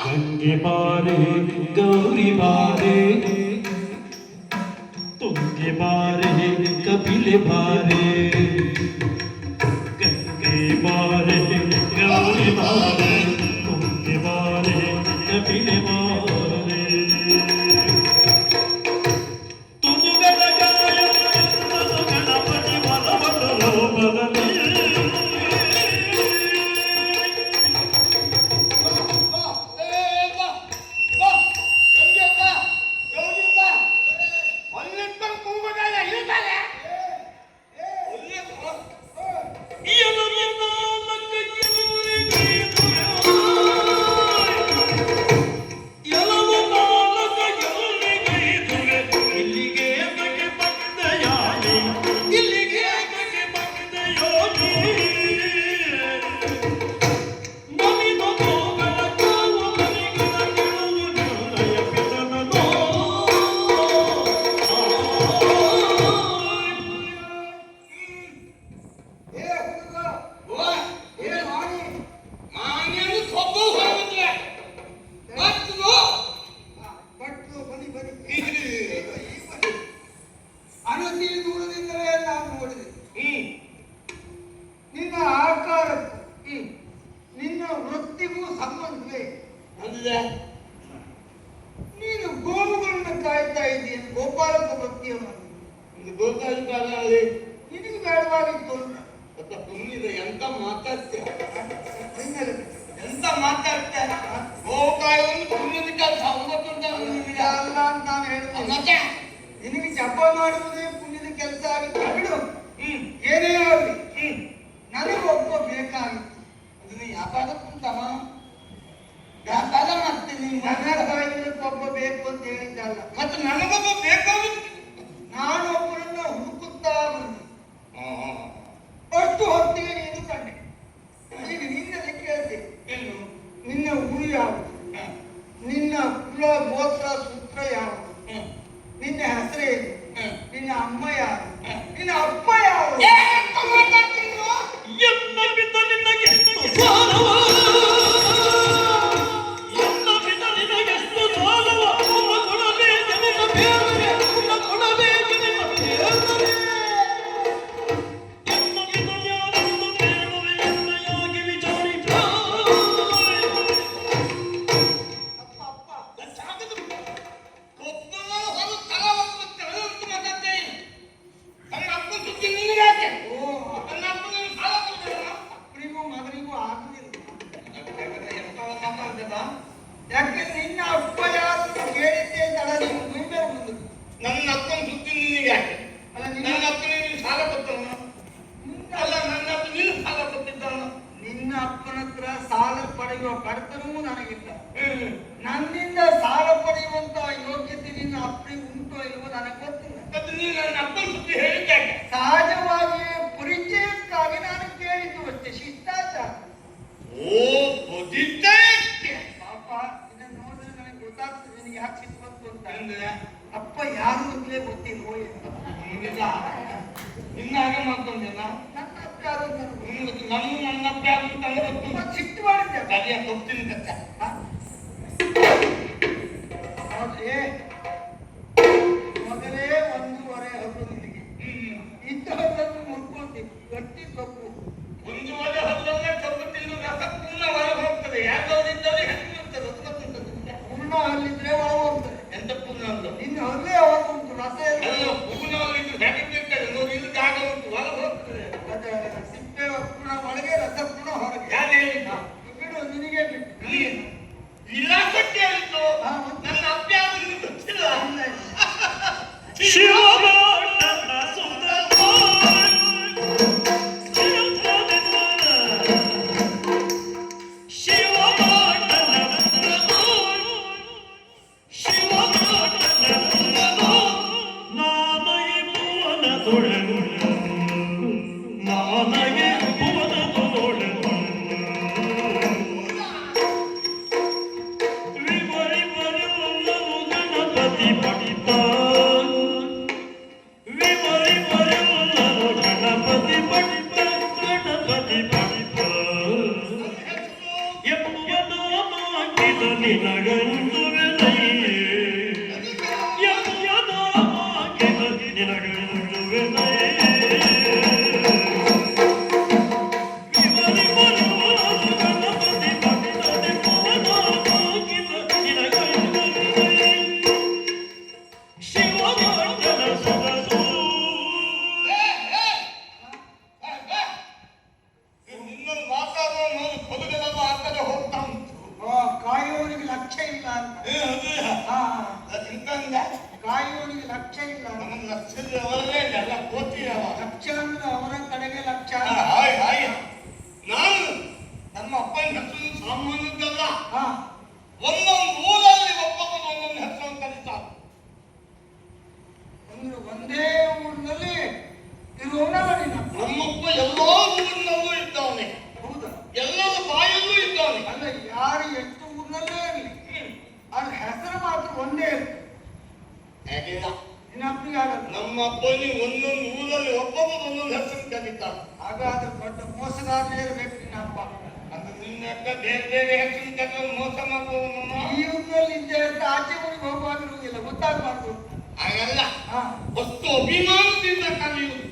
गंगे बारे गौरी बारे तुंगे बारे कपिले बारे गंगे बारे गौरी बारे तुंगे बारे कपिले बारे तुझुगल गाय गणपति बलवलो बदले ನೀನು ಗೋವುಗಳನ್ನು ಕಾಯ್ತಾ ಇದ್ದೀನಿ ಗೋಪಾಲಕ ಭಕ್ತಿಯ ನಿನಗೆ ಬೇಡವಾಗಿತ್ತು ಅಂತ ತುಂಬಿದ ಎಂತ ಮಾತಾಡ್ತೇವೆ ಎಂತ ಗೋವು ಕಾಯುವುದು ಪುಣ್ಯದ ಕೆಲಸ ಅಲ್ಲ ಅಂತ ನಾನು ಹೇಳ್ತೇನೆ ನಿನಗೆ ಜಪ ಮಾಡುವುದೇ ಪುಣ್ಯದ ಕೆಲಸ ಆಗುತ್ತೆ ಬಿಡು ಏನೇ ಆಗಲಿ ನನಗೊಬ್ಬ ಬೇಕಾಗಿತ್ತು ಅದನ್ನ ಯಾಕಾಗ ಕುಂತಮ್ಮ ಯಾಕಾಗ ಮಾಡ್ತೀನಿ ನನ್ನ ಕಾಯುವುದಕ್ಕೊಬ್ಬ ಬೇಕು ಅಂತ ಹೇಳಿದ್ದಲ್ಲ ಮತ್ತೆ ನನಗೊಬ್ಬ ಬೇಕಾಗುತ್ತೆ ನಾನೊಬ್ಬರನ್ನ ಹುಡುಕುತ್ತಾ ಬಂದೆ ಅಷ್ಟು ಹೊತ್ತಿಗೆ ನೀನು ಕಂಡೆ ಈಗ ನಿನ್ನಲ್ಲಿ ಕೇಳಿದೆ ನಿನ್ನ ಊರು ಯಾವುದು ನಿನ್ನ ಕುಲ ಗೋತ್ರ ಸೂತ್ರ ಯಾವುದು ನಿನ್ನ ಹೆಸರೇನು ನಿನ್ನ ಅಮ್ಮ ಯಾರು ನಿನ್ನ ಅಪ್ಪ ಯಾರು ಯಾಕೆ ನಿನ್ನ ಅಪ್ಪ ಯಾರು ಕೇಳಿದ್ದೆ ಅಂತಲ್ಲ ನೀವು ಮುಂದೆ ಬಂದು ನನ್ನ ಅಪ್ಪನ ಸುದ್ದಿ ನಿನಗೆ ಅಲ್ಲ ನನ್ನ ಅಪ್ಪನ ನೀನು ಸಾಲ ಕೊಟ್ಟವನು ಅಲ್ಲ ನನ್ನ ಅಪ್ಪ ನೀನು ಸಾಲ ಕೊಟ್ಟಿದ್ದವನು ನಿನ್ನ ಅಪ್ಪನ ಹತ್ರ ಸಾಲ ಪಡೆಯುವ ಬಡತನವೂ ನನಗಿಲ್ಲ ನನ್ನಿಂದ ಸಾಲ ಪಡೆಯುವಂತ ಯೋಗ್ಯತೆ ನಿನ್ನ ಅಪ್ಪನಿಗೆ ಉಂಟೋ ಇಲ್ವೋ ನನಗೆ ಗೊತ್ತಿಲ್ಲ ಅದು ನೀನು ನನ್ನ ಅಪ್ಪನ ಸುದ್ದಿ ಹೇಳಿದ್ದಾಗೆ ಸಹಜವಾಗಿಯೇ ಪರಿಚಯಕ್ಕಾಗಿ ನಾನು ಕೇಳಿದ್ದು ಅಷ್ಟೇ ಶಿಷ್ಟಾಚಾರ ಓ ಬದಿದ್ದಕ್ಕೆ ಪಾಪ ಇದನ್ನು ನೋಡಿದ್ರೆ ನನಗೆ ಗೊತ್ತಾಗ್ತದೆ ನಿನಗೆ ಯಾಕೆ ಸಿಟ್ಟು ಬಂತು ಅಂತ ಅಪ್ಪ ಯಾರು ಅಂತಲೇ ಗೊತ್ತಿಲ್ವೋ ನಿನ್ನ ಹಾಗೆ ಮಾಡ್ಕೊಂಡೇನ ನನ್ನ ಅಪ್ಪ ಯಾರು ನನ್ನ ಅಪ್ಪ ಯಾರು ಅಂತಂದ್ರೆ ತುಂಬಾ ಸಿಟ್ಟು ಮಾಡಿದ್ದೆ ಸರಿಯಾಗಿ ಹೋಗ್ತೀನಿ ಕಚ್ಚ ಹೌದ್ರಿ ಮೊದಲೇ 1.5 ಹಬ್ಬ ನಿನಗೆ ಇಂಥದ್ದನ್ನು ಮುರ್ಕೊಂತೀನಿ ಗಟ್ಟಿ ತಪ್ಪು 1.5 ಹಬ್ಬದಲ್ಲೇ ತಪ್ಪು ತಿಂದು ರಸ ಪೂರ್ಣ ಒಳಗೆ ಹೋಗ್ತದೆ ಯಾವ್ದಾವ್ದಿದ್ದಲ್ಲಿ ಹೆಂಗೆ ಇರ್ತದೆ ಅದು ಗೊತ್ತಿರ್ತದೆ ಪೂರ್ಣ ಹಲ್ಲಿದ್ರೆ ಒಳಗೆ ಹೋಗ್ತದೆ ಎಂತ ಪೂರ್ಣ ಅಲ್ಲ ಇನ್ನು ಹಲ್ಲೇ ಅವಾಗ ಉಂಟು ರಸ ಅಲ್ಲ ಪೂರ್ಣವಾಗಿದ್ದು ಹೆಂಗೆ ಇರ್ತದೆ ನೋಡಿ ಇಲ್ಲಿ ಜಾಗ ಉಂಟು ಒಳಗೆ ಹೋಗ್ತದೆ ಅದೇ ಸಿಪ್ಪೆ ಪೂರ್ಣ ಒಳಗೆ ರಸ ಪೂರ್ಣ ಹೊರಗೆ ಯಾರು ಹೇಳಿದ್ದ ಬಿಡು ನಿನಗೆ ಬಿಟ್ಟು ಇಲ್ಲ ಸತ್ಯ ಹೇಳಿದ್ದು ನನ್ನ ಅಪ್ಪ ಯಾರು ಲಕ್ಷ್ಯ ಇಲ್ಲ. ನಮಗೆ ಲಕ್ಷದ ಅವರೇ ಎಲ್ಲ ಕೋಟಿ ಅವ. ಲಕ್ಷ್ಯ ಅಂದ್ರೆ ಅವರ ಕಡೆಗೆ ಲಕ್ಷ್ಯ. ಹಾಯ್ ಹಾಯ್ ನಾನು ನಮ್ಮ ಅಪ್ಪನ ಹೆಸರು ಸಾಮಾನ್ಯದ್ದಲ್ಲ. ಹಾ ಒಂದೊಂದು ಊರಲ್ಲಿ ಒಬ್ಬೊಬ್ಬರು ಒಂದೊಂದು ಹೆಸರನ್ನು ಕರೀತಾರೆ. ಅಂದ್ರೆ ಒಂದೇ ಊರಿನಲ್ಲಿ ಇರುವವನಲ್ಲ ನಿನ್ನಪ್ಪ. ನಮ್ಮಪ್ಪ ಎಲ್ಲೋ ಊರಿನಲ್ಲೂ ಇದ್ದಾನೆ. ಹೌದಾ? ಎಲ್ಲರ ಬಾಯಲ್ಲೂ ಇದ್ದಾನೆ. ಅಲ್ಲ ಯಾರು ಎಷ್ಟು ಊರಿನಲ್ಲೇ ಇರಲಿ ಅದ್ರ ಹೆಸರು ಮಾತ್ರ ಒಂದೇ ಇರ್ತದೆ. ಹೇಗಿಲ್ಲ ನಿನ್ನಪ್ಪನಿಗೆ ಆಗಲ್ಲ. ನಮ್ಮ ಅಪ್ಪನಿಗೆ ಒಂದೊಂದು ಊರಲ್ಲಿ ಒಬ್ಬೊಬ್ಬರು ಒಂದೊಂದು ಹೆಸರು ಕರೀತಾರೆ. ಹಾಗಾದ್ರೆ ದೊಡ್ಡ ಮೋಸಗಾರನೇ ಇರ್ಬೇಕು ನಿನ್ನಪ್ಪ. ಅಂದ್ರೆ ನಿನ್ನಕ್ಕ ಬೇರೆ ಬೇರೆ ಹೆಸರು ಕರೆದು ಮೋಸ ಮಾಡುವವನಮ್ಮ. ಈ ಊರಿನಲ್ಲಿ ಇದ್ದೆ ಅಂತ ಆಚೆ ಊರಿಗೆ ಹೋಗುವಾಗಿರುವುದಿಲ್ಲ, ಗೊತ್ತಾಗಬಾರ್ದು. ಹಾಗಲ್ಲ, ಹಾ ವಸ್ತು ಅಭಿಮಾನದಿಂದ ಕಲಿಯುವುದು.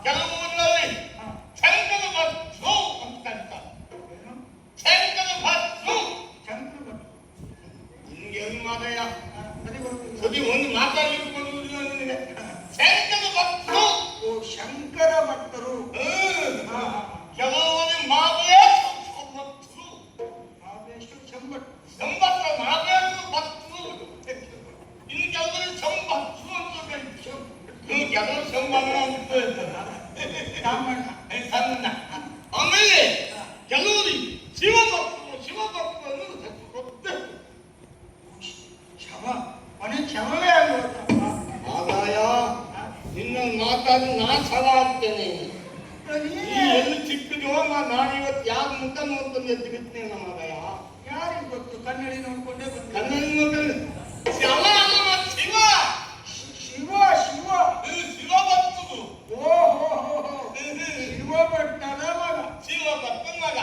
ಕೆಲವು ಊರಿನಲ್ಲಿ ಹಾ ಶಂಕರ ಭಟ್ರು ಅಂತ ಕರೀತಾರೆ. ಏನು? ಶಂಕರ ಭಟ್ರು ಶಂಕರ ಭಟ್. ನಿನ್ಗೆ ಏನು ಮಾದಯ್ಯ ಸರಿ ಗೊತ್ತಿಲ್ಲ. ಸರಿ ಒಂದು ಮಾತಾಡ್ಲಿಕ್ಕೆ ಬರುವುದಿಲ್ಲ ನಿನಗೆ. ಶಂಕರ ಭಟ್ರು. ಓ ಶಂಕರ ಭಟ್ಟರು. ಹಾ ಕೆಲವರಿಗೆ ಮಾದೇಶ ಭಟ್ರು. ಮಹಾಬಲೇಶ್ವರ ಶಂಭಟ್. ಸಂಬತ್ತ ಮಾದೇಶ ಭಟ್ರು. ಇನ್ನು ಕೆಲವರು ಸಂಭಟ್ರು ಅಂತ ಕರೀತಾರೆ. ಕೆಲವರು ಸಂಬಣ್ಣ ಅಂತ ಹೇಳ್ತಾರೆ. ರಾಮಣ್ಣ. ಸಣ್ಣ. ಆಮೇಲೆ ಕೆಲವರು ಶಿವಭಕ್ತರು ಶಿವಭಕ್ತರು ಅನ್ನೋದು ಹೆಸರು ಗೊತ್ತೇ. ಶವ ಮನೆ ಶವವೇ ಆಗುವಂತ ಆದಾಯ ನಿನ್ನ ಮಾತಾಡಿ ನಾ ಸಲ ಆಗ್ತೇನೆ. ಈ ಎಲ್ಲಿ ಚಿಕ್ಕದು ನಾನು ಇವತ್ತು ಯಾರ ಮುಖ ನೋಡ್ಕೊಂಡು ಎದ್ದು ಬಿಡ್ತೇನೆ ನಮ್ಮ ಆದಾಯ. ಯಾರಿಗೆ ಗೊತ್ತು? ಕನ್ನಡಿ ನೋಡ್ಕೊಂಡೇ ಬಂದ. ಕನ್ನಡಿ ನೋಡ್ಕೊಂಡು ಶವ ಅಲ್ಲ ಶಿವ. ಶಿವ ಶಿವ. ಶಿವಭಕ್ತರು. ಓಹೋ ಶಿವ ಭಟ್ಟನ ಮಗ. ಶಿವಭಕ್ತನ ಮಗ.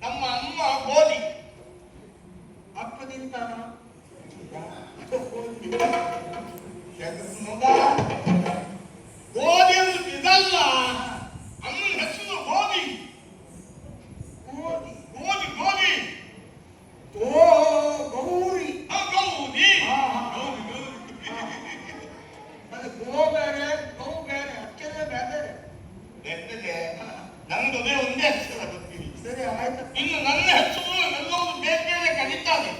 ನಮ್ಮ ಅಮ್ಮ ಗೋಧಿ ಅಪ್ಪ ತಿಂತಾನ. ಮಗ ಗೋಧಿ ಅಂದ್ರೆ ಇದಲ್ಲ. ಅಮ್ಮನ ಹೆಸರು ಗೋಧಿ. ಗೋಧಿ. ಗೋಧಿ ಗೋಧಿ. ಓ ಗೌರಿ. ಗೌರಿ. ಹಾ, ಹಾ. ಗೌರಿ ಗೌರಿ. ಅದು ಗೋ ಬೇರೆ ಗೌ ಬೇರೆ ಅಕ್ಷರ ಬೇರೆ. ಬೆಟ್ಟಗೆ ನಮ್ದು ಒಂದೇ ಹೆಸರು ಗೊತ್ತೀವಿ. ಸರಿ ಆಯ್ತು. ಇನ್ನು ನನ್ನ ಹೆಸರು ಎಲ್ಲರೂ ಬೇರೆ ಕರೀತಾರೆ.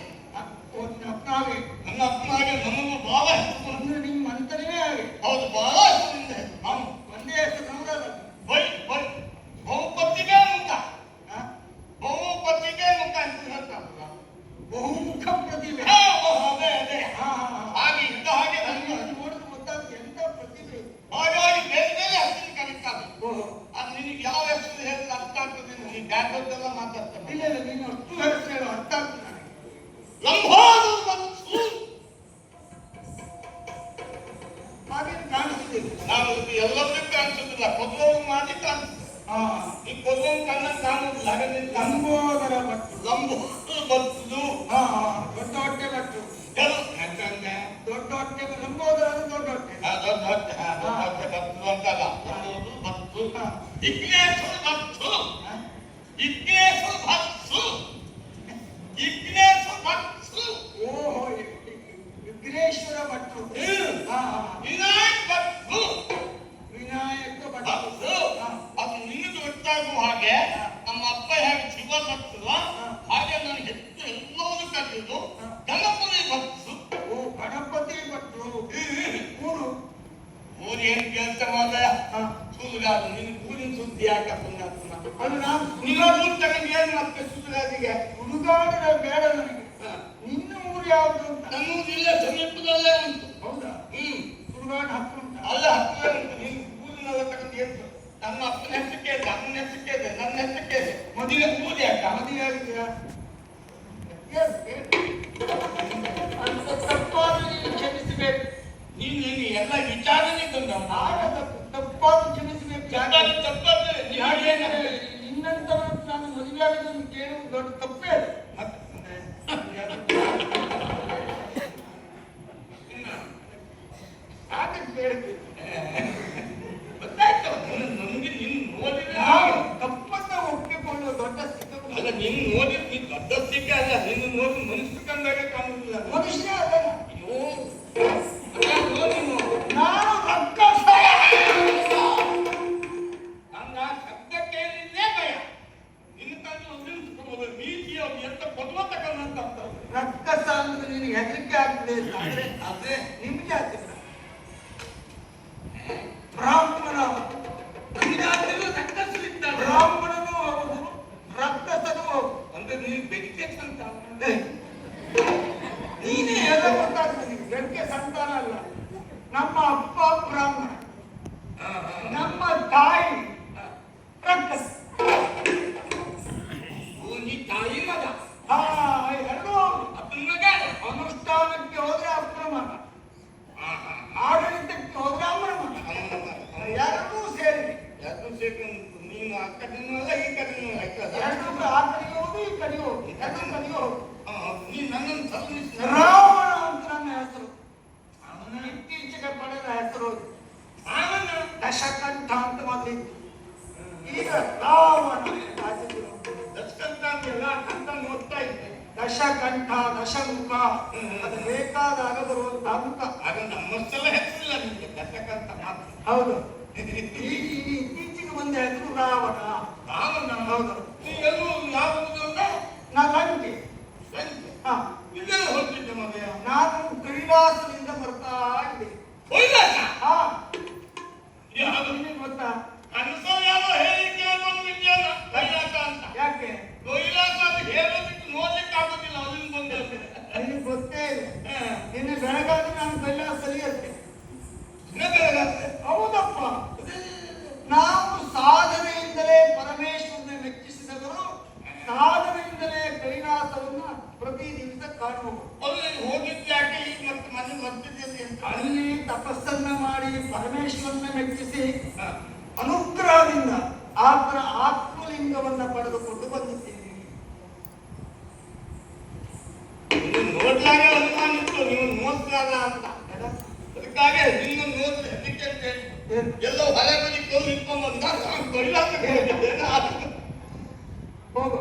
ಅಪ್ಪನಾಗೆ ನನ್ನ ಅಪ್ಪನಾಗೆ ನಮಗೂ ಬಹಳ ಹೆಸರು. ಅಂದ್ರೆ ನಿಮ್ಮ ಅಂತನೇ ಹಾಗೆ. ಹೌದು ಬಹಳ ಹೆಸರಿಂದ ನಾನು ಒಂದೇ ಹೆಸರು ನಮ್ದಲ್ಲ. ಬೈ ಬೈ ಬಹುಪತಿಗೆ ಮುಖ. ಬಹುಪತಿಗೆ ಮುಖ ಅಂತ ಹೇಳ್ತಾರಲ್ಲ. ಬಹುಮುಖ ಪ್ರತಿಭೆ. ಅದೇ ಅದೇ ಹಾ ಹಾ ಹಾಗೆ ಇದ್ದ ಹಾಗೆ ನನಗೆ ನನ್ನ ನೋಡಿದ್ರೆ ಗೊತ್ತಾಗ್ತದೆ ಎಂತ ಪ್ರತಿಭೆ. ಹಾಗಾಗಿ ಬೇರೆ ಬೇರೆ ಹೆಸರು ಕರೀತಾರೆ. ಓಹೋ ಅದು ನಿನಗೆ ಯಾವ ಹೆಸರು ಹೇಳಿದ್ರೆ ಅರ್ಥ ಆಗ್ತದೆ. ನೀನು ಬ್ಯಾಗ್ರೌಂಡೆಲ್ಲ ಮಾತಾಡ್ತಾನೆ. ಇಲ್ಲ ಇಲ್ಲ ನೀನು ಅಷ್ಟು ಹೆಸರು ಹೇಳು ಅರ್ಥ ಆಗ್ತದೆ ನನಗೆ. ಲಂಬೋದರ ಭಟ್ರು. ಹಾಗೇನು ಕಾಣಿಸ್ತಿದೆ. ನಾನು ಎಲ್ಲರಿಗೂ ಕಾಣಿಸೋದಿಲ್ಲ, ಕೊಲ್ಲೋರು ಮಾಡಿ ಕಾಣಿಸ್ತದೆ. ಹಾ ಈ ಕೊಲ್ಲೋರು ಕಣ್ಣ ಕಾಣುವುದಿಲ್ಲ. ಹಾಗಾದ್ರೆ ಲಂಬೋದರ ಭಟ್ರು. ಲಂಬೋದರ ಭಟ್ರು. ಹಾ ಹಾ ದೊಡ್ಡ ಹೊಟ್ಟೆ ಭಟ್ರು. ಕೆಲವು ಯಾಕಂದ್ರೆ ದೊಡ್ಡ ಹೊಟ್ಟೆ ಲಂಬೋದರ ಅಂದ್ರೆ ದೊಡ್ಡ ಹೊಟ್ಟೆ. ದೊಡ್ಡ ಹೊಟ್ಟೆ ಭಟ್ರು ಅಂತಲ್ಲ. ಲಂಬೋದರ ಭಟ್ರು. ವಿಘ್ನೇಶ್ವರ ಭಟ್ರು. ಹಾ? ವಿಘ್ನೇಶ್ವರ ಭಟ್ರು. ವಿಘ್ನೇಶ್ವರ ಭಟ್ರು. ಓಹೋ ವಿಘ್ನೇಶ್ವರ ಭಟ್ರು. ಹಾ ಹಾ ವಿನಾಯಕ ಭಟ್ರು. ವಿನಾಯಕ ಭಟ್ರು. ಭಟ್ರು. ಹಾ ಅದು ನಿನಗೆ ಗೊತ್ತಾಗುವ ಹಾಗೆ ನಮ್ಮ ಅಪ್ಪ ಹೇಗೆ ಶಿವ ಭಟ್ರು ಹಾಗೆ ನಾನು ಹೆಚ್ಚು ಎಲ್ಲವನ್ನೂ ಕರೆಯುವುದು ಗಣಪತಿ ಭಟ್ರು. ಓ ಗಣಪತಿ ಭಟ್ರು. ಊರು ಊರು ಏನು ಕೆಲಸ ಮಾದಯ ಹಾ ಸುಳ್ಳುಗಾರು. ನಿನ್ನ ಊರಿನ ಸುದ್ದಿ ಯಾಕೆ ಪುಣ್ಯಾತ್ಮ? ಅದು ನಾನು ನಿನ್ನ ಊರು ತಗೊಂಡು ಏನು ಮತ್ತೆ ಸುಳ್ಳುಗಾರಿಗೆ? ಹುಡುಗಾಡಿನ ಬೇಡ ನನಗೆ. ನಿನ್ನ ಊರು ಯಾವುದು ಅಂತ. ನಮ್ಮ ಊರು ಇಲ್ಲೇ ಸಮೀಪದಲ್ಲೇ ಉಂಟು. ಹೌದಾ? ಹುಡುಗಾಡ ಹತ್ತು ಉಂಟ. ಅಲ್ಲ ಹತ್ತಿರ ಉಂಟು. ನಿನ್ನ ಊರಿನೆಲ್ಲ ತಗೊಂಡು ಏನು? ನನ್ನ ಅಪ್ಪನ ಹೆಸರು ಕೇಳಿದೆ, ಅಮ್ಮನ ಹೆಸರು ಕೇಳಿದೆ, ನನ್ನ ಹೆಸರು ಕೇಳಿದೆ. ಮದುವೆ ಊರು ಯಾಕ? ಮದುವೆ ಆಗಿದೆಯಾ? ಹೇಳು, ಹೇಳು. ಅಂತ ತಪ್ಪಾದ್ರೆ ನೀನು ಕ್ಷಮಿಸಬೇಕು. ನೀನು ಎಲ್ಲ ವಿಚಾರನೆ ತಂದವ. ಆಗ ತಪ್ಪಾದ್ರೂ ಕ್ಷಮಿಸಬೇಕು. ಯಾಕೆ? ತಪ್ಪಾದ್ರೆ ಯಾಕೆಂದ್ರೆ ನಿನ್ನಂತವರನ್ನು ನಾನು ಮದುವೆ ಆಗೋದನ್ನು ಕೇಳುವುದು ದೊಡ್ಡ ತಪ್ಪೇ ಅದು. ಹಾಗೆ ಕೇಳಿದ್ವಿ. ಗೊತ್ತಾಯ್ತು ನಮ್ಗೆ ನಿನ್ ನೋಡಿದ್ರೆ ನಾವು ತಪ್ಪನ್ನ ಒಪ್ಪಿಕೊಳ್ಳುವ ದೊಡ್ಡ ಸ್ಥಿತಿ. ಅಲ್ಲ ನಿನ್ ನೋಡಿ ನೀ ದೊಡ್ಡ ಸ್ಥಿತಿ ಅಲ್ಲ. ನಿನ್ನ ನೋಡಿ ಮನುಷ್ಯ ಕಂಡಾಗ ಕಾಣುವುದಿಲ್ಲ. ಮನುಷ್ಯ ಅದಲ್ಲ. ಅಯ್ಯೋ ಅಲ್ಲ ನೋಡಿ ನಾನು ರಕ್ಕಸ. ನನ್ನ ಶಬ್ದ ಕೇಳಿದ್ದೇ ಭಯ. ನಿನ್ನ ತಂದು ಒಂದು ನೀತಿಯ ಎಂತ ಪದ್ವ ತಗೊಂಡಂತ ರಕ್ಕಸ ಅಂದ್ರೆ ನಿನಗೆ ಹೆದರಿಕೆ ಆಗ್ತದೆ ಅಂತ. ಅದೇ ನಿಮ್ಮ ದೇವಸ್ಥಾನ ಅಲ್ಲ. ನಮ್ಮ ಅಪ್ಪ ಬ್ರಾಹ್ಮಣ, ನಮ್ಮ ತಾಯಿ ರಕ್ಕಸ. ಈ ತಾಯಿ ಮಗ ಎರಡು ಅಪ್ಪನ ಮಗ. ಅನುಷ್ಠಾನಕ್ಕೆ ಹೋದ್ರೆ ಅಪ್ರಮಾಣ, ಆಡಳಿತಕ್ಕೆ ಹೋದ್ರೆ ಅಮ್ರಮಾಣ. ಎರಡೂ ಸೇರಿ ನೀನು ಆ ಕಡೆನೂ ಈ ಕಡೆನೂ ಎರಡು ಆ ಕಡೆಗೆ ಹೋಗಿ ಈ ಕಡೆಗೆ ಹೋಗಿ ಎರಡು ಕಡೆಗೆ ಹೋಗಿ. ನೀನು ನನ್ನನ್ನು ಸಲ್ಲಿಸಿ ರಾವಣ ಅಂತ ನನ್ನ ಹೆಸರು. ಇತ್ತೀಚೆಗೆ ಪಡೆದ ಹೆಸರು ದಶಕಂಠ ಅಂತ ಮೊದಲಿತ್ತು. ಈಗ ರಾವಣ ದಶಕಂಠ ಅಂತೆಲ್ಲ ಕಂಠ ನೋಡ್ತಾ ಇದ್ದೆ. ದಶಕಂಠ ದಶಮುಖ ಅದು ಬೇಕಾದಾಗ ಬರುವಂತ ಮುಖ. ಆಗ ನಮ್ಮಷ್ಟೆಲ್ಲ ಹೆಸರಿಲ್ಲ ನಿಮಗೆ ದಶಕಂಠ ಮಾತ್ರ. ಹೌದು. ಇತ್ತೀಚೆಗೆ ಬಂದ ಹೆಸರು ರಾವಣ. ರಾವಣ ಹೌದು. ನೀವೆಲ್ಲೂ ಯಾವುದು ಅಂತ ನಾ ಲಂಕೆ. ಹಾ, ಇಲ್ಲೆಲ್ಲ ಹೋಗ್ತಿದ್ದೆ ಮಗ. ನಾನು ಕೈಲಾಸದಿಂದ ಬರ್ತಾ ಇದ್ದೆ. ಹಾ, ಯಾವುದು ನಿಮಗೆ ಗೊತ್ತಾ? ಕನಸು ಯಾರೋ ಹೇಳಿಕೆ ಒಂದು ವಿಜ್ಞಾನ ಕೈಲಾಸ ಅಂತ. ಯಾಕೆ ಕೈಲಾಸ ಅದು ಹೇಳೋದಕ್ಕೆ ನೋಡ್ಲಿಕ್ಕೆ ಆಗೋದಿಲ್ಲ. ಅಲ್ಲಿಂದ ಬಂದಿರ್ತದೆ. ನಿನಗೆ ಗೊತ್ತೇ ಇಲ್ಲ. ನಿನ್ನೆ ಬೆಳಗಾದ್ರೆ ನಾನು ಕೈಲಾಸದಲ್ಲಿ ಇರ್ತೇನೆ. ಹೌದಪ್ಪ. ನಾವು ಸಾಧನೆಯಿಂದಲೇ ಪರಮೇಶ್ವರನ ಮೆಚ್ಚಿಸಿದವರು, ಸಾಧನೆಯಿಂದಲೇ ಕೈಲಾಸವನ್ನ ಪ್ರತಿ ದಿವಸ ಕಾಣುವುದು. ಅಲ್ಲಿ ಹೋಗಿದ್ದು ಯಾಕೆ ಈಗ ಮತ್ತೆ ಮನೆ ಬರ್ತಿದ್ದಲ್ಲಿ ಅಂತ. ಅಲ್ಲಿ ತಪಸ್ಸನ್ನ ಮಾಡಿ ಪರಮೇಶ್ವರನ ಮೆಚ್ಚಿಸಿ ಅನುಗ್ರಹದಿಂದ ಆತನ ಆತ್ಮಲಿಂಗವನ್ನ ಪಡೆದುಕೊಂಡು ಬಂದಿದ್ದೇನೆ. ನೋಡ್ಲಾಗ ಅನುಮಾನ ಇತ್ತು ನೀವು ನೋಡ್ಲಾಗ ಅಂತ. ಅದಕ್ಕಾಗಿ ನಿನ್ನ ನೋಡಿದ್ರೆ ಅದಕ್ಕೆ ಅಂತ ಹೇಳಿ ಎಲ್ಲೋ ಹೊಲ ಬದಿ ಕೋಲು ಇಟ್ಕೊಂಡ್ ಕೈಲಾಸ ಹೋಗು.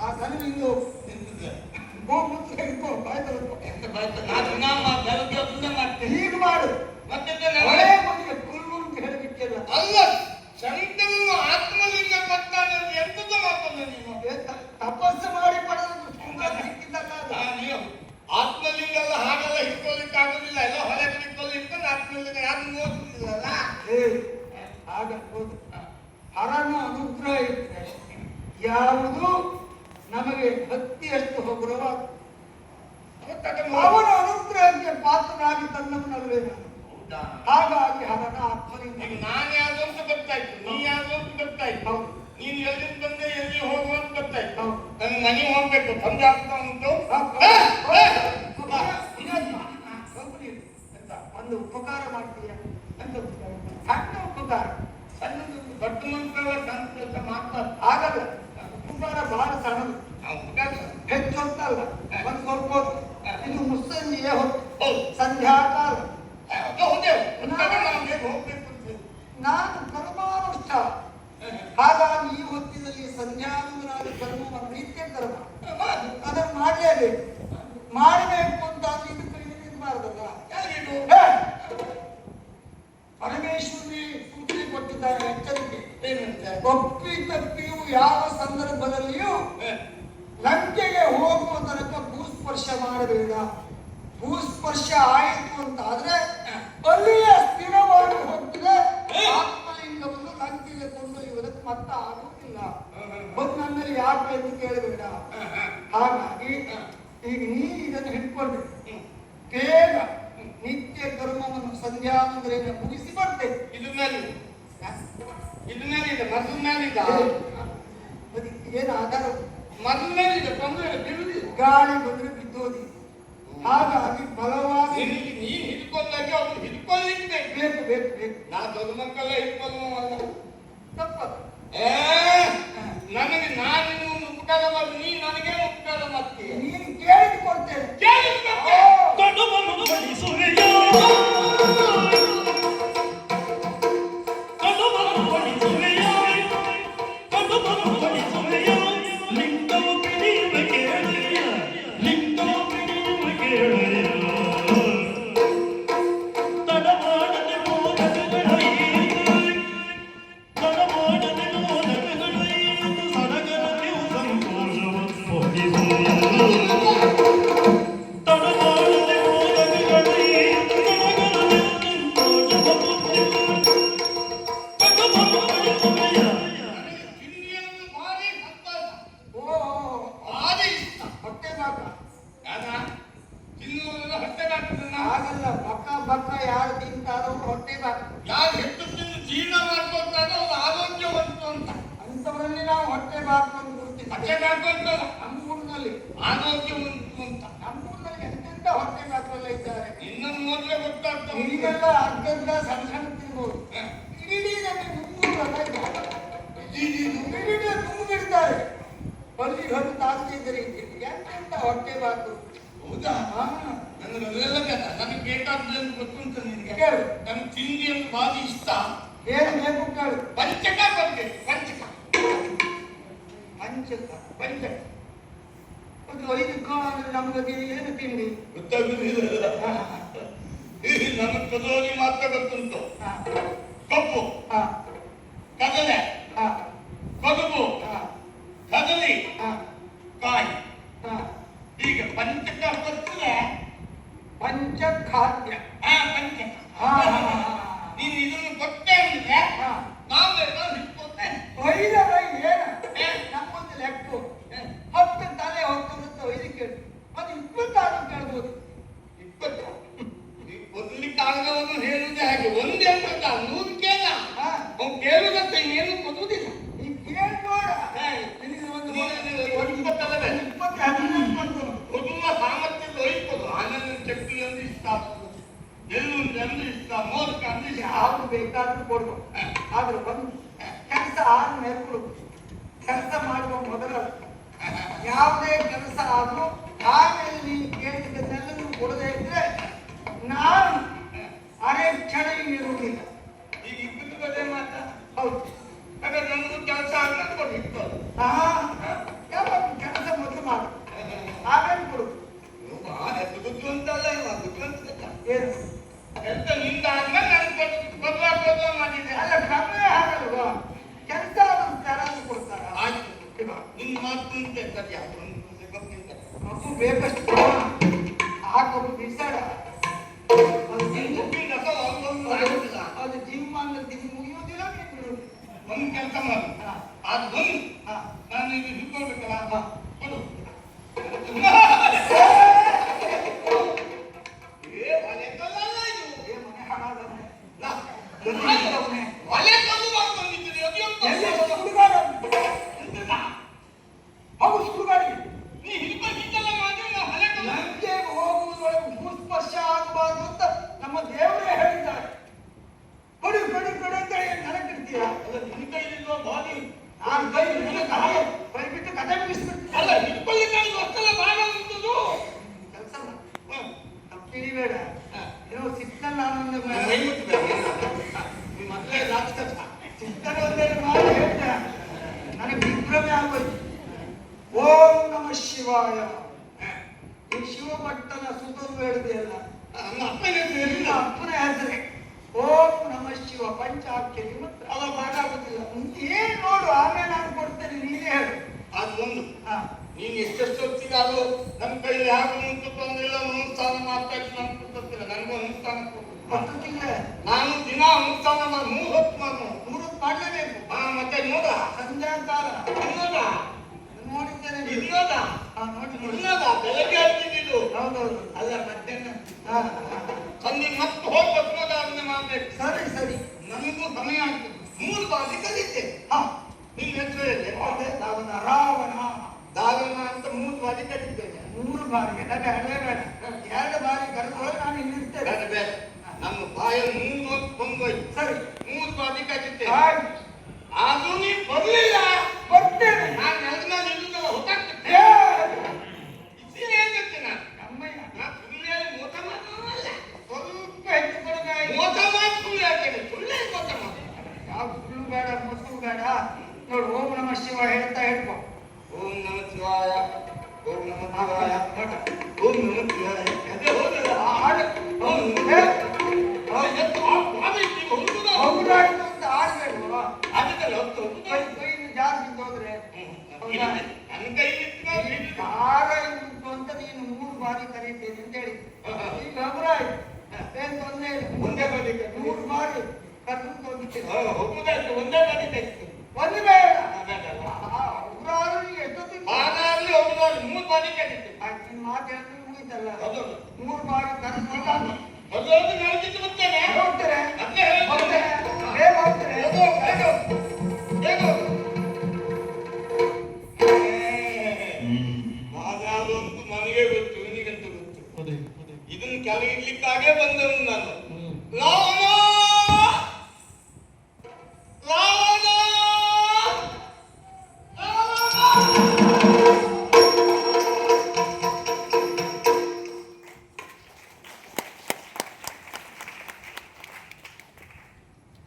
ಆ ಕಣ್ಣಿಂದು ಗೋಮೂತ್ರ ಹಿಡ್ಕೊ, ಬಾಯ್ ತಗೊಂಡು ಹೀಗೆ ಮಾಡು. ಮತ್ತೆ ಒಳ್ಳೆ ಮನೆಗೆ ಕುಲ್ಲು ಅಂತ ಹೇಳಿಬಿಟ್ಟಿಲ್ಲ. ಅಲ್ಲ, ಶಂಕರನು ಆತ್ಮಲಿಂಗ ಕೊಟ್ಟಾನೆ ಎಂತದ ಮಾತಲ್ಲ ನೀನು. ತಪಸ್ಸು ಮಾಡಿ ಪಡೆದು ಸಿಕ್ಕಿದ್ದಲ್ಲ ಅದು. ನೀವು ಆತ್ಮಲಿಂಗ ಎಲ್ಲ ಹಾಗೆಲ್ಲ ಹಿಡ್ಕೊಳ್ಳಿಕ್ಕೆ ಆಗೋದಿಲ್ಲ. ಎಲ್ಲ ಹೊಲ ಹಿಡ್ಕೊಳ್ಳಿ ಇಟ್ಕೊಂಡು ಆತ್ಮಲಿಂಗ ಯಾರು ನೋಡುದಿಲ್ಲಲ್ಲ. ಹಾಗಬಹುದು. ಹರನ ಅನುಗ್ರಹ ಇದ್ರೆ ಯಾವುದು ನಮಗೆ ಭಕ್ತಿಯಷ್ಟು ಹೊಗರವ. ಅವನ ಅನುಗ್ರಹಕ್ಕೆ ಪಾತ್ರನಾಗಿ ತನ್ನವನಲ್ವೇ ನಾನು. ಹಾಗಾಗಿ ಹರನ ಆತ್ಮಲಿಂಗ. ನಾನು ಯಾವ್ದು ಅಂತ ಗೊತ್ತಾಯ್ತು, ನೀ ಯಾವ್ದು ಅಂತ ಗೊತ್ತಾಯ್ತು. ನೀನು ಎಲ್ಲಿಂದ ಬಂದೆ ಎಲ್ಲಿ ಹೋಗುವಂತ ಗೊತ್ತಾಯ್ತು. ನನ್ನ ಮನೆ ಹೋಗ್ಬೇಕು ತೊಂದರೆ ಆಗ್ತಾ ಉಂಟು. ಒಂದು ಉಪಕಾರ ಮಾಡ್ತೀಯ ಅಂತ ಸಣ್ಣ ಉಪಕಾರ. ಸಣ್ಣದು ದೊಡ್ಡ ಮಂತ್ರವ ಸಣ್ಣ ಕೆಲಸ ಮಾಡ್ತಾರೆ. ಆಗಲ್ಲ. ಉಪಕಾರ ಬಹಳ ಸಣ್ಣದು, ಹೆಚ್ಚು ಹೊತ್ತಲ್ಲ. ಒಂದು ಸ್ವಲ್ಪ ಹೊತ್ತು. ಇದು ಮುಸ್ಸಂಜೆಯ ಹೊತ್ತು, ಸಂಧ್ಯಾಕಾಲ. ನಾನು ಕರ್ಮಾನುಷ್ಠ. ಹಾಗಾಗಿ ಈ ಹೊತ್ತಿನಲ್ಲಿ ಸಂಧ್ಯಾನುರಾದ ಕರ್ಮವನ್ನು ನಿತ್ಯ ಕರ್ಮ ಅದನ್ನು ಮಾಡಲೇಬೇಕು. ಮಾಡಬೇಕು ಅಂತಾದ್ರೆ ಇದು ಕೈಗೆ ನಿಲ್ಬಾರ್ದಲ್ಲ. ಪರಮೇಶ್ವರನೇ ಸೂಚನೆ ಕೊಟ್ಟಿದ್ದಾರೆ, ಎಚ್ಚರಿಕೆ. ಒಪ್ಪಿ ತಪ್ಪಿಯೂ ಯಾವ ಸಂದರ್ಭದಲ್ಲಿಯೂ ಲಂಕೆಗೆ ಹೋಗುವ ತನಕ ಭೂಸ್ಪರ್ಶ ಮಾಡಬೇಡ. ಭೂಸ್ಪರ್ಶ ಆಯಿತು ಅಂತಾದ್ರೆ ಅಲ್ಲಿಯೇ ಸ್ಥಿರವಾಗಿ ಹೋಗ್ತದೆ. ಆತ್ಮಲಿಂಗವನ್ನು ಲಂಕೆಗೆ ಕೊಂಡೊಯ್ಯುವುದಕ್ಕೆ ಮತ್ತೆ ಆಗುತ್ತಿಲ್ಲ. ಬಂದು ನನ್ನಲ್ಲಿ ಯಾಕೆ ಎಂದು ಕೇಳಬೇಡ. ಹಾಗಾಗಿ ಈಗ ನೀ ಇದನ್ನು ಹಿಡ್ಕೊಂಡ್ರೆ ಬೇಗ ನಿತ್ಯ ಕರ್ಮವನ್ನು ಸಂಧ್ಯಾವಂದರೆಯನ್ನು ಮುಗಿಸಿ ಬರ್ತೇನೆ. ಇದು ಮೇಲೆ ಇದೆ, ಮೊದಲ ಮೇಲೆ ಇದೆ. ಏನು ಆಧಾರ? ಮೊದಲ ಮೇಲೆ ಇದೆ, ತೊಂದರೆ ಬಿಡುದಿ. ಗಾಳಿ ಬಂದ್ರೆ ಬಿದ್ದೋದಿ. ಹಾಗಾಗಿ ಬಲವಾಗಿ ನೀನು ಹಿಡ್ಕೊಂಡಾಗ ಅವ್ರು ಹಿಡ್ಕೊಳ್ಳಿಕ್ಕೆ ಬೇಕು ಬೇಕು ಬೇಕು. ನಾ ದೊಡ್ಡ ಮಕ್ಕಳೆಲ್ಲ ಹಿಡ್ಕೊಳ್ಳುವಲ್ಲ. ತಪ್ಪದು. ನನಗೆ ನಾನು ಒಂದು ಉಪಕಾರ ಮಾಡಿ ನೀ ನನಗೆ ಉಪಕಾರ ಮಾಡ್ತೀಯ. ನೀನು ಕೇಳಿದ್ ಕೊಡ್ತೇನೆ. ಕಡುಬನು ಬಡಿಸುವೆಯೋ, ಕಡುಬನು ಬಡಿಸುವೆಯೋ, ಕಡುಬನು ಬಡಿಸುವೆಯೋ, ಲಿಂಗವು ಪಿಡಿಯುವ ಕೇಳೆಯ, ಲಿಂಗವು ಪಿಡಿಯುವ ಕೇಳೆಯ. ತಡಮಾಡದೆ ಮೋದಕಗಳೈದು, ತಡಮಾಡದೆ ಮೋದಕಗಳೈದು, ಸಡಗರತೆಯು ಸಂತೋಷವನ್ನು ಹೊಂದಿಸುವೆಯೋ. ತಡಮಾಡದೆ ಮೋದಕಗಳೈದು, ಪಕ್ಕ ಯಾರು ತಿಂತಾರೋ ಹೊಟ್ಟೆ ಬಾಕು ಯಾರು ಹೆಚ್ಚು ತಿಂದು ಜೀರ್ಣ ಮಾಡ್ಕೊಳ್ತಾರೆ ಅವ್ರು ಆರೋಗ್ಯವಂತು ಅಂತ. ಅಂತವರಲ್ಲಿ ನಾವು ಹೊಟ್ಟೆ ಬಾಕು ಅಂತ ಹೊಟ್ಟೆ ಗುರುತಿಸ್ತೇವೆ. ಹಾಕೊಂತಲ್ಲ ನಮ್ಮೂರಿನಲ್ಲಿ ಆರೋಗ್ಯವಂತು ಅಂತ. ನಮ್ಮೂರಿನಲ್ಲಿ ಎಂತೆಂತ ಹೊಟ್ಟೆ ಬಾಕಲ್ಲ ಇದ್ದಾರೆ. ಇನ್ನೊಂದು ನೋಡ್ರೆ ಗೊತ್ತಾಗ್ತದೆ. ಈಗೆಲ್ಲ ಅರ್ಧಂತ ಸಣ್ಣ ಸಣ್ಣ ತಿನ್ಬೋದು. ಇಡೀ ನಮಗೆ ಇಡೀ ತುಂಬಿಡ್ತಾರೆ. ಬಲ್ಲಿ ಹೊರತು ತಾಗ್ತಿದ್ದಾರೆ ಎಂತೆಂತ ಹೊಟ್ಟೆ ಬಾಕು. ಹೌದಾ? ನನಗೆ ಅದೆಲ್ಲ ಬೇಡ. ನನಗೆ ಬೇಕಾದ್ದನ್ನು ಗೊತ್ತುಂಟ ನಿನಗೆ. ಕೇಳು. ನನಗೆ ತಿಂಡಿ ಅಂತ ಭಾರಿ ಇಷ್ಟ. ಏನು ಬೇಕು ಕೇಳು. ಪಂಚಕ ಬರ್ಬೇಕು. ಪಂಚಕ ಪಂಚಕ ಪಂಚಕ ಒಂದು 5 ಕಾಳು ನಮಗೆ ಏನು ತಿಂಡಿ ಗೊತ್ತಾಗುದಿಲ್ಲ. ನನ್ನ ಕದೋಲಿ ಮಾತ್ರ ಗೊತ್ತುಂಟು. ಕಪ್ಪು, ಕದಲೆ, ಕದುಬು, ಕದಲಿ, ಕಾಯಿ. ಈಗ ಪಂಚಕ ಬರ್ತದೆ. ಪಂಚಖಾದ್ಯ. ಪಂಚಕ. ನೀನು ಇದನ್ನು ಕೊಟ್ಟೆ ಅಂದ್ರೆ ನಾವು ಬೇಕಾದ್ರೆ ಇಟ್ಕೊಳ್ತೇನೆ. ಏನು ನಮ್ಮೊಂದು ಲೆಕ್ಕ 10 ತಲೆ ಹೊತ್ತು ಇದಕ್ಕೆ ಅದು 26 ಕೇಳ್ಬೋದು. 20 ಕೊಡ್ಲಿಕ್ಕೆ ಆಗದವನು ಹೇಳುವುದೇ ಹಾಗೆ. ಒಂದೇ ಅಂತ 100 ಕೇಳ ಅವ್ನು ಕೇಳುದಂತ ಏನು ಕೊಡುವುದಿಲ್ಲ. ಈ ಕೇಳಿ ನೋಡ ನಿನಗೆ ಒಂದು 20 ಬೇಡ. 20 ಕೊಡುವ ಸಾಮರ್ಥ್ಯದ ಒಯ್ಬೋದು. ಆನಂದ ಶಕ್ತಿ ಅಂದ್ರೆ ಇಷ್ಟ ಆಗ್ತದೆ, ಎಳ್ಳುಂಡೆ ಅಂದ್ರೆ ಇಷ್ಟ, ಮೋದಕ ಅಂದ್ರೆ ಇಷ್ಟ. ಯಾವ್ದು ಬೇಕಾದ್ರೂ ಕೊಡ್ಬೋದು. ಆದ್ರೆ ಒಂದು ಕೆಲಸ ಆದ್ಮೇಲೆ ಕೊಡು. ಕೆಲಸ ಮಾಡುವ ಮೊದಲ ಯಾವುದೇ ಕೆಲಸ ಆದ್ರೂ ಆಮೇಲೆ ನೀನು ಕೇಳಿದ್ದನ್ನೆಲ್ಲರೂ ಕೊಡದೇ ಇದ್ರೆ ನಾನು ಅರೆ ಕ್ಷಣ ಇರುವುದಿಲ್ಲ. ಈಗ ಇಬ್ಬರು ಬದೇ ಮಾತ. ಹೌದು. ಹಾಗಾದ್ರೆ ನಮಗೂ ಕೆಲಸ ಆದ್ಮೇಲೆ ಕೊಟ್ಟು ಯಾವಾಗ ಕೆಲಸ ಮೊದಲು ಮಾಡು ಆಮೇಲೆ ಕೊಡು. ದುಡ್ಡು ಅಂತಲ್ಲ ಇವ ದುಡ್ಡು ಅಂತ ಏನು ಎಂತ ನಿಂದ ಆದ್ಮೇಲೆ ನನಗೆ ಕೊಡುವ ಮಾಡಿದೆ. ಅಲ್ಲ ಕ್ರಮೇ ಆಗಲ್ವಾ? ಕೆಲಸ ಯಾರಾದ್ರೂ ಕೊಡ್ತಾರ? ಆಯ್ತು ನಿನ್ನ ಮಾತು ಅಂತ ಸರಿ. ಗೊತ್ತಿಲ್ಲ ಮಗು ಬೇಕಷ್ಟು ಆ ಕಬ್ಬು ಬಿಸಾಡ. ಅದು ಜಿಮ್ ಅಂದ್ರೆ ತಿಂದು ಮುಗಿಯೋದಿಲ್ಲ, ನೀನು ಬಿಡುವುದಿಲ್ಲ. ಒಂದು ಕೆಲಸ ಮಾಡು. ಅದು ಒಂದು ನಾನು ಇದು ಹಿಡ್ಕೊಳ್ಬೇಕಲ್ಲ ಕೊಡು. ಒಲೆ ಕಲ್ಲಲ್ಲ ಇದು. ಮನೆ ಹಾಳಾದವನೇ. ಒಲೆ ಕಲ್ಲು ಮಾಡ್ಕೊಂಡಿದ್ದೀರಿ. ಹೌದು ಸುಡುಗಾಡಿ ನೀ ಹಿಡ್ಕೊಂಡಿದ್ದಲ್ಲ ಮಾಡಿ ನಾವು ಒಲೆ ಕಲ್ಲು. ಲಂಕೆಗೆ ಹೋಗುವುದೊಳಗೆ ಭೂಸ್ಪರ್ಶ ಆಗಬಾರ್ದು ಅಂತ ನಮ್ಮ ದೇವರೇ ಹೇಳಿದ್ದಾರೆ. ಕೊಡು ಕೊಡು ಕೊಡು ಅಂತ ಹೇಳಿ ನೆನಪಿಡ್ತೀಯ. ನಿನ್ನ ಕೈಲಿರುವ ಬಾಡಿ ನಾನು ಕೈ ಬಿಟ್ಟು ಕತೆ ಮುಗಿಸ್ಬಿಡ್ತೀನಿ. ಅಲ್ಲ ಹಿಡ್ಕೊಳ್ಳಿಕ್ಕೆ ಗೊತ್ತಲ್ಲ ಭಾಗ ಉಂಟದು. ಕೆಲಸ ತಪ್ಪಿಡಿಬೇಡ. ಏನೋ ಸಿಕ್ಕಲ್ಲ ನಾನು ಮೊದಲೇ ರಾಕ್ಷಸ ಚಿಂತನೆ ಒಂದೇ ಮಾಡಿ ಹೇಳ್ತ ನನಗೆ ವಿಭ್ರಮೆ ಆಗೋಯ್ತು. ಓಂ ನಮಃ ಶಿವಾಯ. ಈ ಶಿವಭಟ್ಟನ ಸುತರು ಹೇಳಿದೆಯಲ್ಲ, ನಮ್ಮ ಅಪ್ಪನ ಹೆಸರು ನಿನ್ನ ಇಲ್ಲ. ಅಪ್ಪನ ಹೆಸರೇ ಓಂ ನಮಃ ಶಿವ ಪಂಚಾಕ್ಷರಿ ಮಾತ್ರ. ಅವ ಬಾಗಾಗುದಿಲ್ಲ. ಏನ್ ನೋಡು ಆಮೇಲೆ ನಾನು ಕೊಡ್ತೇನೆ, ನೀನೇ ಹೇಳು. ಅದೊಂದು ನೀನು ಎಷ್ಟೆಷ್ಟು ಹೊತ್ತಿಗಾದ್ರು ನಮ್ಮ ಕೈಲಿ ಯಾರು ನಿಂತು ಬಂದಿಲ್ಲ. ಅನುಷ್ಠಾನ ಮಾಡ್ತಾ ಇತ್ತು ನಮ್ಗೆ ಗೊತ್ತಿಲ್ಲ. ನನಗೂ ಅನುಷ್ಠಾನ ಕೊಡು. 10 ತಿಂಗಳೇ ನಾನು ದಿನ ಅನುಷ್ಠಾನ ಮಾಡಿ 3 ಹೊತ್ತು ನಾನು 3 ಮಾಡಲೇಬೇಕು. ಮತ್ತೆ ನೋಡ ಸಂಧ್ಯಾಕಾಲ ಇನ್ನೋದ ನೋಡಿದ್ದೇನೆ. ಇನ್ನೋದ ನೋಡಿ ಇನ್ನೋದ ಬೆಳಗ್ಗೆ ಹೇಳ್ತಿದ್ದು. ಹೌದೌದು. ಅಲ್ಲ ಮಧ್ಯಾಹ್ನ ಹಾ ಸಂಜೆ ಮತ್ತೆ ಹೋಗಿ ಅದನ್ನ ಮಾಡ್ಬೇಕು. ಸರಿ ಸರಿ. ನಮಗೂ ಸಮಯ ಆಗ್ತದೆ. 3 ಬಾರಿ ಕಲಿತೆ. ನಿನ್ನ ಹೆಸರು ಹೇಳಿ. ರಾವಣ ರಾವಣ ದಾವಣ ಅಂತ 3 ಬಾರಿ ಕಲಿತೇನೆ. 3 ಬಾರಿ ನನಗೆ ಹಳೆ ಬೇಡ. 2 ಬಾರಿ ಕರೆದು ನಾನು ಇಲ್ಲಿರ್ತೇನೆ. ಬೇಡ ಬೇಡ. ನಮ್ಮ ಬಾಯ 3 ಹೊತ್ತು ಬಂದೋಯ್ತು. ಸರಿ 3 ಬಾರಿ ಕಲಿತೆ. ಆಯ್ತು. ಅದು ನೀ ಬರ್ಲಿಲ್ಲ. ಬರ್ತೇನೆ. ನಾನು ನೆಲದ ಮೇಲೆ ಇಲ್ಲದಲ್ಲ ಹೊತ್ತಾಗ್ತದೆ. ಇದ್ದೀನಿ ಹೇಳ್ತೇನೆ ನಾನು. ಅಮ್ಮಯ್ಯ ನಾನು ಸುಳ್ಳು ಮೋಸ ಮಾಡೋಲ್ಲ. ಸ್ವಲ್ಪ ಹೆಚ್ಚು ಕಡಿಮೆ ಆಯ್ತು. ಮೋಸ ಮಾಡಿ ಸುಳ್ಳು ಹೇಳ್ತೇನೆ. ಸುಳ್ಳೇ ಮೋಸ ಮಾಡಿ. ಯಾವ ಸುಳ್ಳು ಬೇಡ ಮೊಸರು ಬೇಡ. ನೋಡು ಓಂ ನಮಃ ಶಿವ ಹೇಳ್ತಾ ಹೇಳ್ಕೊ. ಓಂ ನಮಃ ಶಿವಾಯ. ಓಂ ನಮಃ ಶಿವಾಯ. ಓಂ ನಮಃ ಶಿವಾಯ. ಅದೇ ಹೋದಲ್ಲ. ಹಾಡು ಓಂ ಹೌದಾಯ್ತು ಅಂತ ಆಡ್ಬೇಡ್ವಾ? ಅದಕ್ಕೆಲ್ಲ ಹೊತ್ತು ಕೈಯಿಂದ ಜಾಸ್ತಿ ಹೋದ್ರೆ ನನ್ನ ಕೈ ಯಾರ ಉಂಟು ಅಂತ ನೀನು 3 ಬಾರಿ ಕರೀತೇನೆ ಅಂತ ಹೇಳಿ. ಈಗ ಹಗುರಾಯ್ತು. ಏನ್ ತೊಂದ್ರೆ ಇಲ್ಲ. ಒಂದೇ ಬದಿಗೆ 3 ಬಾರಿ ಕರ್ಕೊಂಡು ಹೋಗಿದ್ದೇನೆ. ಹೋಗುದಾಯ್ತು. ಒಂದೇ ಬದಿಗೆ ಒಂದು ಬೇಡ. ಅದಲ್ಲ ಹಗುರಾದ್ರು ಎಷ್ಟೊತ್ತಿಗೆ ಹಾಗಾದ್ರೆ ಹೋಗುದಾದ್ರೆ 3 ಬಾರಿ ಕಲಿತೆ. ನಿನ್ನ ಮಾತು ಹೇಳಿದ್ರೆ ಮುಗಿತಲ್ಲ. ಅದು 3 ಬಾರಿ ಕರ್ಕೊಂಡು ಅದೊಂದು ನನಗೆ ಕಡೆ ಬಂದವ್